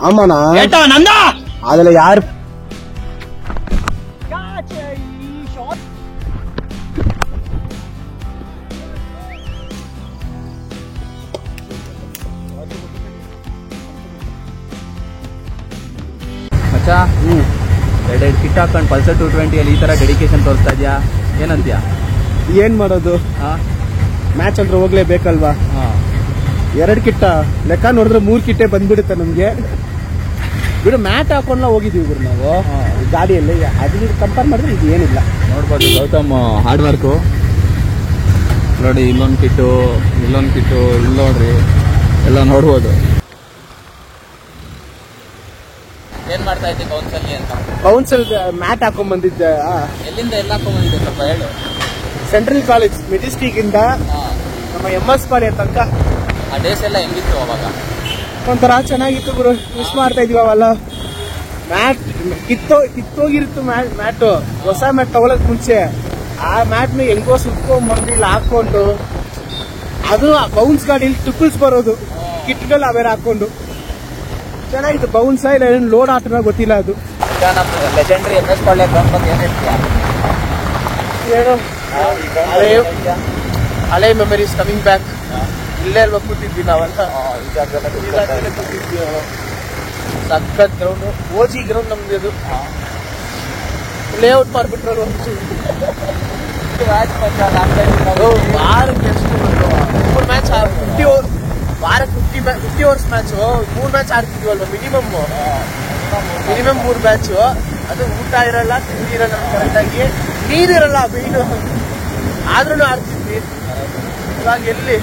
ஆமாண்ணா நந்தா அதுல யாரு ಮಚ್ಚಾ ಎರಡೆರಡು ಕಿಟ್ ಹಾಕೊಂಡು ಪಲ್ಸರ್ 220 ಅಲ್ಲಿ ಈ ತರ ಡೆಡಿಕೇಶನ್ ತೋರಿಸ್ತಾ ಇದೆಯಾ, ಏನಂತೀಯ? ಏನ್ ಮಾಡೋದು, ಮ್ಯಾಚ್ ಅಂದ್ರೆ ಹೋಗ್ಲೇಬೇಕಲ್ವಾ. 2 ಕಿಟ್ಟ ಲೆಕ್ಕ ನೋಡಿದ್ರೆ 3 ಕಿಟ್ಟೆ ಬಂದ್ಬಿಡುತ್ತೆ ನಮ್ಗೆ. ಬಿಡು, ಮ್ಯಾಟ್ ಹಾಕೊಂಡ್ಲ ಹೋಗಿದೀವಿ ಗುರು ನಾವು ಗಾಡಿಯಲ್ಲಿ. ಅದ್ರ ಕಂಪೇರ್ ಮಾಡಿದ್ರೆ ಇದು ಏನಿಲ್ಲ. ನೋಡ್ಬೋದು ಗೌತಮ್ ಹಾರ್ಡ್ ವರ್ಕು ನೋಡಿ. ಇಲ್ಲೊಂದು ಕಿಟ್ಟು, ಇಲ್ಲಿ ನೋಡ್ರಿ, ಎಲ್ಲ ನೋಡ್ಬೋದು. ಏನ್ ಮಾಡ್ತಾ ಇದ್ದೆ ಕೌನ್ಸಲ್ಲಿ ಅಂತ? ಕೌನ್ಸಲ್ ಮ್ಯಾಟ್ ಹಾಕೊಂಡ್ ಬಂದಿದ್ದೆ. ಎಲ್ಲಿಂದ ಎಲ್ಲ ಹಾಕೊಂಡ್ ಬಂದಿದ್ದೆ ಸ್ವಲ್ಪ ಹೇಳು. ಸೆಂಟ್ರಲ್ ಕಾಲೇಜ್ ಮೆಜೆಸ್ಟಿಕ್ ಇಂದ ನಮ್ಮ MS ಪಾಳ್ಯ ತನಕ. ಆ ಡೇಸ್ ಎಲ್ಲ ಹೆಂಗಿತ್ತು ಅವಾಗ? ಒಂಥರ ಚೆನ್ನಾಗಿತ್ತು ಗುರು, ಮಿಸ್ ಮಾಡ್ತಾ ಇದೀವಿ ಅವೆಲ್ಲ. ಮ್ಯಾಟ್ ಕಿತ್ತೋಗಿರುತ್ತು ಮ್ಯಾಟ್. ಹೊಸ ಮ್ಯಾಟ್ ತಗೊಳಕ್ ಮುಂಚೆ ಆ ಮ್ಯಾಟ್ ನ ಹೆಂಗೋ ಸುತ್ಕೊಂಡ್ ಬಂದಿಲ್ಲ ಹಾಕೊಂಡು, ಅದು ಬೌನ್ಸ್ ಗಾಡಿಲಿ ಟ್ರಿಪಲ್ಸ್ ಬರೋದು, ಕಿಟ್ಗಳು ಅವೇರ ಹಾಕೊಂಡು ಚೆನ್ನಾಗಿತ್ತು. ಬೌನ್ಸ್ ಇಲ್ಲ ಏನು ಲೋಡ್ ಆಟನ ಗೊತ್ತಿಲ್ಲ. ಅದು ಲೆಜೆಂಡ್ರಿ MS ಪಾಳ್ಯ ಗ್ರೌಂಡ್ ಬಗ್ಗೆ ಏನ್ ಹೇಳ್ತೀಯಾ? ಏನು ಹಳೆ ಮೆಮರೀಸ್ ಕಮಿಂಗ್ ಬ್ಯಾಕ್. ಇಲ್ಲೇ ಅಲ್ವಾ ಕೂತಿದ್ವಿ ನಾವೆಲ್ಲ, ಕೂತಿದ್ವಿ. ಸಖತ್ ಗ್ರೌಂಡ್, OG ಗ್ರೌಂಡ್ ನಮ್ದು. ಅದು ಲೇಔಟ್ ಮಾಡ್ಬಿಟ್ರು ವಾರಕ್ಕೆ ಎಷ್ಟು 3 ಮ್ಯಾಚ್, ವಾರಕ್ಕೆ 50 ಓವರ್ಸ್ ಮ್ಯಾಚ್, 3 ಮ್ಯಾಚ್ ಆಡ್ತಿದ್ವಲ್ವ ಮಿನಿಮಮ್ 3 ಮ್ಯಾಚ್. ಅದು ಊಟ ಇರಲ್ಲ, ತಿಂಡಿ ಇರಲ್ಲ ಕರೆಕ್ಟ್ ಆಗಿ, ನೀರಿರಲ್ಲ ಮೀನು, ಆದ್ರೂ ಆಡ್ತಿದ್ವಿ. ಇವಾಗ ಎಲ್ಲಿ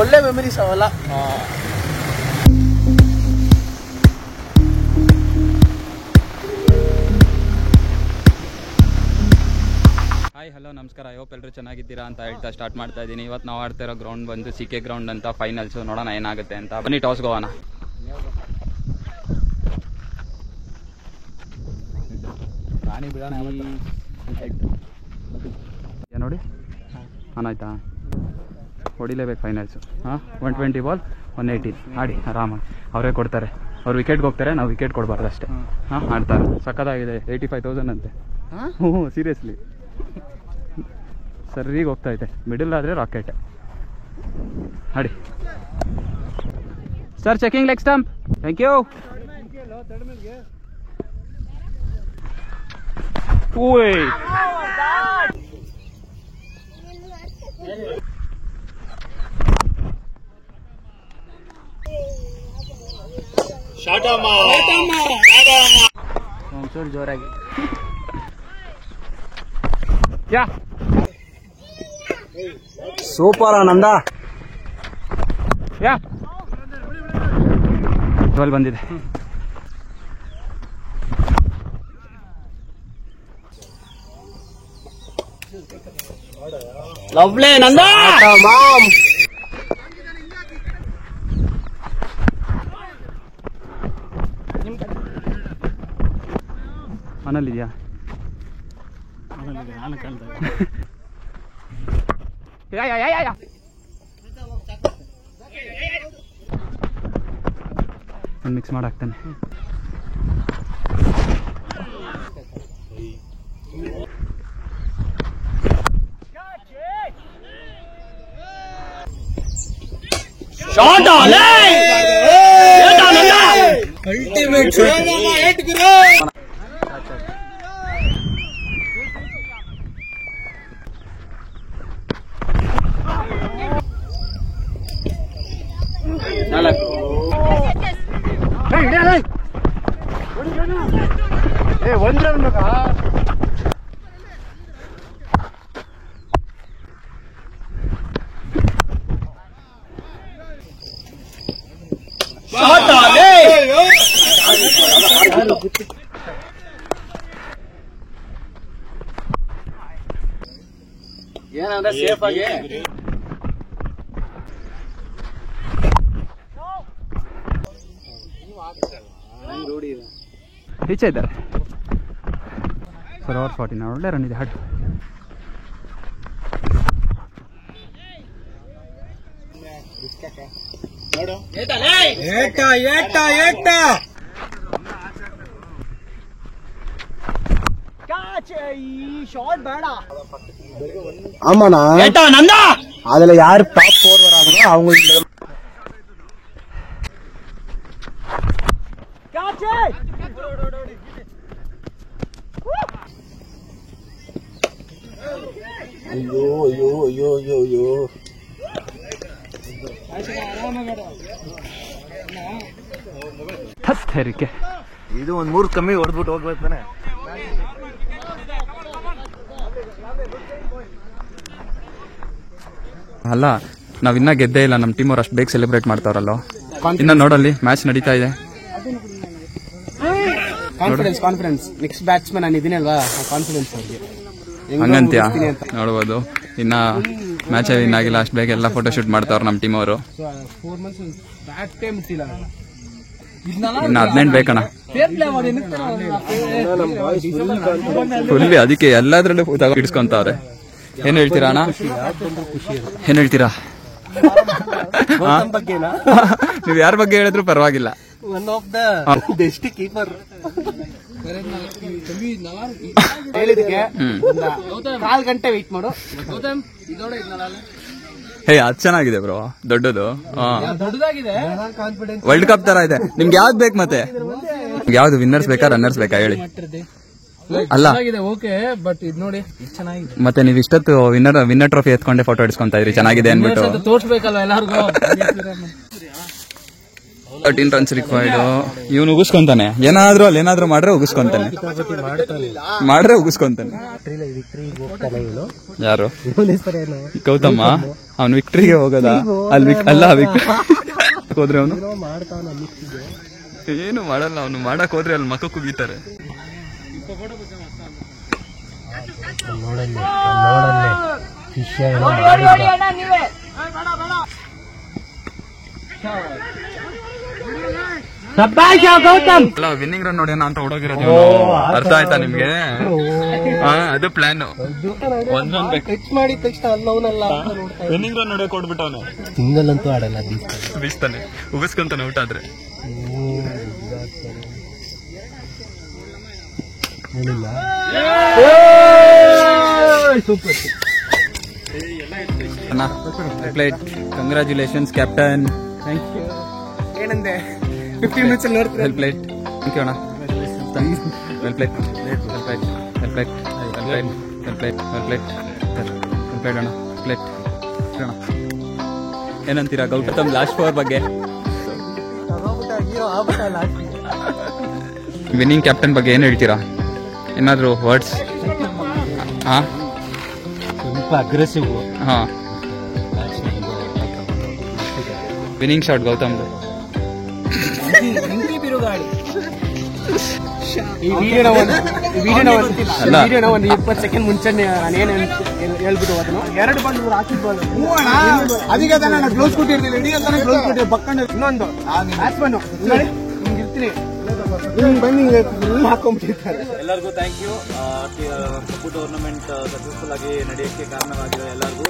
ಒಳ್ಳೆ ಮೆಮರೀಸ್ ಅವೆಲ್ಲ. ಹಾಯ್, ಹಲೋ, ನಮಸ್ಕಾರ. ಐ ಹೋಪ್ ಎಲ್ಲರೂ ಚೆನ್ನಾಗಿದ್ದೀರಾ ಅಂತ ಹೇಳ್ತಾ ಸ್ಟಾರ್ಟ್ ಮಾಡ್ತಾ ಇದ್ದೀನಿ. ಇವತ್ತು ನಾವು ಆಡ್ತಾ ಇರೋ ಗ್ರೌಂಡ್ ಬಂದು CK ಗ್ರೌಂಡ್ ಅಂತ. ಫೈನಲ್ಸ್ ನೋಡೋಣ ಏನಾಗುತ್ತೆ ಅಂತ. ಬನ್ನಿ ಟಾಸ್ ಹೋಗೋಣ. ನೋಡಿ ಆಯ್ತಾ, ಹೊಡಿಲೇಬೇಕು ಫೈನಲ್ಸು. 120 ಬಾಲ್ 118 ಆಡಿ ಆರಾಮಾಗಿ. ಅವರೇ ಕೊಡ್ತಾರೆ, ಅವ್ರು ವಿಕೆಟ್ಗೆ ಹೋಗ್ತಾರೆ, ನಾವು ವಿಕೆಟ್ ಕೊಡಬಾರ್ದು ಅಷ್ಟೇ. ಆಡ್ತಾರೆ. ಸಕ್ಕತ್ತಾಗಿದೆ. 85,000 ಅಂತೆ. ಸೀರಿಯಸ್ಲಿ ಸರಿಗೆ ಹೋಗ್ತಾ ಇದೆ. ಮಿಡಲ್ ಆದರೆ ರಾಕೆಟ್. ಆಡಿ sir. Checking leg stump. Thank you. ಒಂಚೂರು ಜೋರಾಗಿ. Yeah super Ananda. Yeah ball ಬಂದಿದೆ. ಲವ್ಲಿ ನಂದ. ಮನೇಲಿದ್ಯಾ? ಮಿಕ್ಸ್ ಮಾಡಾಕ್ತಾನೆ. ಏನಂದ್ರೆ ಸೇಫ್ ಆಗಿ ಈಚೆ ಇದ್ದಾರೆ. 4 hours 14 ಒಳ್ಳೆ ರನ್ ಇದೆ ಹಾಡು. ஆமாண்ணா அதுல யாரு டாப் 4 வராங்களோ அவங்க ஐயோ ஐயோ ஐயோ ஐயோ ஐயோ ಹಸ್ತರಿಕೆ ಇದು ಒಂದ್ 3 ಕಮ್ಮಿ ಹೊಡೆದ್ಬಿಟ್ಟು ಹೋಗ್ಬೇಕು ತಾನೆ. ಅಲ್ಲ ನಾವಿನ್ನ ಗೆದ್ದೇ ಇಲ್ಲ, ನಮ್ಮ ಟೀಮ್ ಅವ್ರು ಅಷ್ಟು ಬೇಗ ಸೆಲೆಬ್ರೇಟ್ ಮಾಡ್ತಾರಲ್ಲ. ಇನ್ನ ನೋಡಲ್ಲಿ ಮ್ಯಾಚ್ ನಡೀತಾ ಇದೆ. ಕಾನ್ಫಿಡೆನ್ಸ್ ನೆಕ್ಸ್ಟ್ ಬ್ಯಾಟ್ಸ್ಮನ್ ನಾನು ಇದೀನಿ ಅಲ್ವಾ, ಕಾನ್ಫಿಡೆನ್ಸ್ ಅವ್ರಿಗೆ ಹಂಗಂತ್ಯಾ ನೋಡ್ಬೋದು. ಇನ್ನ ಮ್ಯಾಚ್ ವಿನ್ ಆಗಿಲ್ಲ, ಅಷ್ಟು ಬೇಗ ಎಲ್ಲ ಫೋಟೋ ಶೂಟ್ ಮಾಡ್ತಾವ್ರ ನಮ್ಮ ಟೀಮ್ ಅವರು. ಇನ್ನ 15 ಬೇಕಣ್ಣ ಫುಲ್ಲಿ, ಅದಕ್ಕೆ ಎಲ್ಲದ್ರಲ್ಲೂ ಹಿಡಿಸ್ಕೊಂತವ್ರೆ. ಏನ್ ಹೇಳ್ತೀರಾ ಅಣ್ಣ, ಏನ್ ಹೇಳ್ತೀರಾ? ನೀವ್ ಯಾರ ಬಗ್ಗೆ ಹೇಳಿದ್ರು ಪರವಾಗಿಲ್ಲ. One of the best keeper ಹೇಳಿದಕ್ಕೆ 4 ಗಂಟೆ ವೇಟ್ ಮಾಡು. ಹೇ ಅದ್ ಚೆನ್ನಾಗಿದೆ ಬ್ರೋ, ದೊಡ್ಡದು ವರ್ಲ್ಡ್ ಕಪ್ ತರ ಇದೆ. ನಿಮ್ಗೆ ಯಾವ್ದು ಬೇಕು ಮತ್ತೆ? ಯಾವ್ದು ವಿನ್ನರ್ಸ್ ಬೇಕಾ ರನ್ನರ್ಸ್ ಬೇಕಾ ಹೇಳಿ? ಅಲ್ಲ ಓಕೆ, ಬಟ್ ಇದು ನೋಡಿ ಚೆನ್ನಾಗಿದೆ. ಮತ್ತೆ ನೀವ್ ಇಷ್ಟೊತ್ತು ವಿನ್ನರ್ ಟ್ರೋಫಿ ಎತ್ಕೊಂಡೆ ಫೋಟೋ ಹಿಡಿಸ್ಕೊಂತ ಇದ್ರಿ, ಚೆನ್ನಾಗಿದೆ ಅನ್ಬಿಟ್ಟು. ತೋರ್ಸ್ಬೇಕಲ್ವಾ ಎಲ್ಲಾರ್ಗು. 13 runs ರಿಕ್ವೈರ್ಡ್. ಇವನು ಉಗಿಸ್ಕೊಂತಾನೆ, ಏನಾದ್ರೂ ಮಾಡ್ರೆ ಉಗಿಸ್ಕೊಂತಾನೆ, ಮಾಡ್ರೆ ಉಗಿಸ್ಕೊಂತಾನೆ. ಯಾರು? ಗೌತಮ್ಮ. ಅವ್ನು ವಿಕ್ಟ್ರಿಗೆ ಹೋಗೋದ? ಅಲ್ಲ ಹೋದ್ರೆ ಅವನು ಏನು ಮಾಡಲ್ಲ. ಅವನು ಮಾಡಕ್ ಹೋದ್ರೆ ಅಲ್ಲಿ ಮಕ್ಕ ಕುಗಿತಾರೆ. ವಿನ್ನಿಂಗ್ ರನ್ ನೋಡ್ಯಾನ ಅಂತ ಹೊಡೋಗಿರೋದು, ಅರ್ಥ ಆಯ್ತಾ ನಿಮ್ಗೆ? ಅದು ಪ್ಲಾನ್. ವಿನ್ನಿಂಗ್ ರನ್ ನೋಡಕ್ ಕೊಡ್ಬಿಟ್ಟವನು. ಸಿಂಗಲ್ ಅಂತೂ ಆಡಲ್ಲ, ಬೀಸ್ತಾನೆ, ಉಗಿಸ್ಕೊಂತಾನೆ ಔಟ್ ಆದ್ರೆ. Congratulations captain. Thank you. ಏನಂದೆ 15 minutes ನೋಡ್ತೀವಿ. Well played. ಥ್ಯಾಂಕ್ ಯು ಅಣ್ಣ. Well played. Well played. Well played. Well played. Well played. Well played. Well played ಅಣ್ಣ. ಪ್ಲೇಟ್ ಅಣ್ಣ. ಏನಂತೀರಾ ಗೌತಮ್ ಲಾಸ್ಟ್ 4 ಬಗ್ಗೆ? ವಿನ್ನಿಂಗ್ ಕ್ಯಾಪ್ಟನ್ ಬಗ್ಗೆ ಏನ್ ಹೇಳ್ತೀರಾ? ಏನಾದ್ರು ವರ್ಡ್ಸ್? ಹಾ, ಸ್ವಲ್ಪ ಅಗ್ರೆಸಿವ್. ಹಾ, ವಿನ್ನಿಂಗ್ ಶಾಟ್ ಗೌತಮ್. ಈ ವಿಡಿಯೋನ ಒಂದು 20 ಸೆಕೆಂಡ್ ಮುಂಚೆ ನಾನೇನು ಹೇಳ್ಬಿಟ್ಟು ಹೋದನು. 2 ಬಾಲ್ ಹಾಕಿದ್ಬಾರ್ದು. ಅದಕ್ಕೆ ನಾನು ಗ್ಲೌಸ್ ಕೊಟ್ಟಿರ್ತೀನಿ, ಇಡೀ ಅಂತಾನೆ ಗ್ಲೌಸ್ ಕೊಟ್ಟಿರ್ತೀನಿ. ಪಕ್ಕಂಡು ಇನ್ನೊಂದು ಬ್ಯಾಟ್ಸ್ಮನ್ ಹಿಂಗಿರ್ತೀನಿ, ಹಿಂಗ್ ಬಂದು ಹಿಂಗೆ ಹಾಕೊಂಡ್ಬಿಟ್ಟಿರ್ತಾರೆ. ಎಲ್ಲರಿಗೂ thank you. Cup tournament successful ಆಗಿ ನಡೆಯೋಕ್ಕೆ ಕಾರಣವಾಗಿರೋ ಎಲ್ಲರಿಗೂ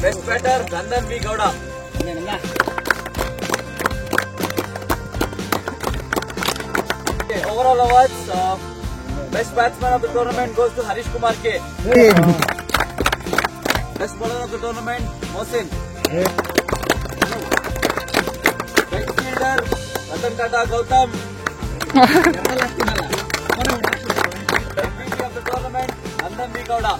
best batter Chandan B Gowda. Overall awards, best batsman of the tournament goes to Harish Kumar K. Best bowler of the tournament, Mohsin. Best fielder, Ratan Tata Gautam. MVP of the tournament, Nandan B. Gowda.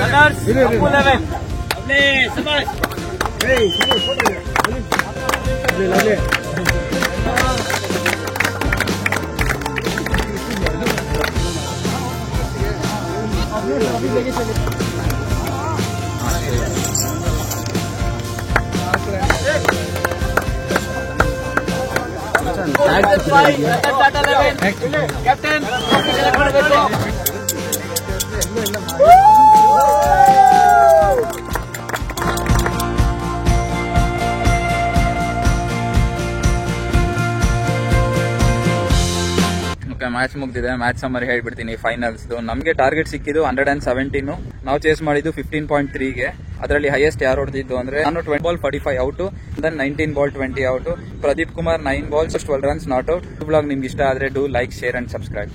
Runners, Appu 11. Captain, match ಮುಗ್ದಿದೆ. Match summary ಹೇಳ್ಬಿಡ್ತೀನಿ. Finals ನಮಗೆ target ಸಿಕ್ಕಿದ್ದು 117. ನಾವು chase ಮಾಡಿದ್ದು 15.3ಗೆ. ಅದರಲ್ಲಿ highest ಯಾರು ಹೊಡೆದಿದ್ದು ಅಂದ್ರೆ ನಾನು 20 ball 45 out, then 19 ball 20 out. Pradeep Kumar 9 balls 12 runs not out. Blog ನಿಮ್ಗೆ ಇಷ್ಟ ಆದ್ರೆ do like, share and subscribe.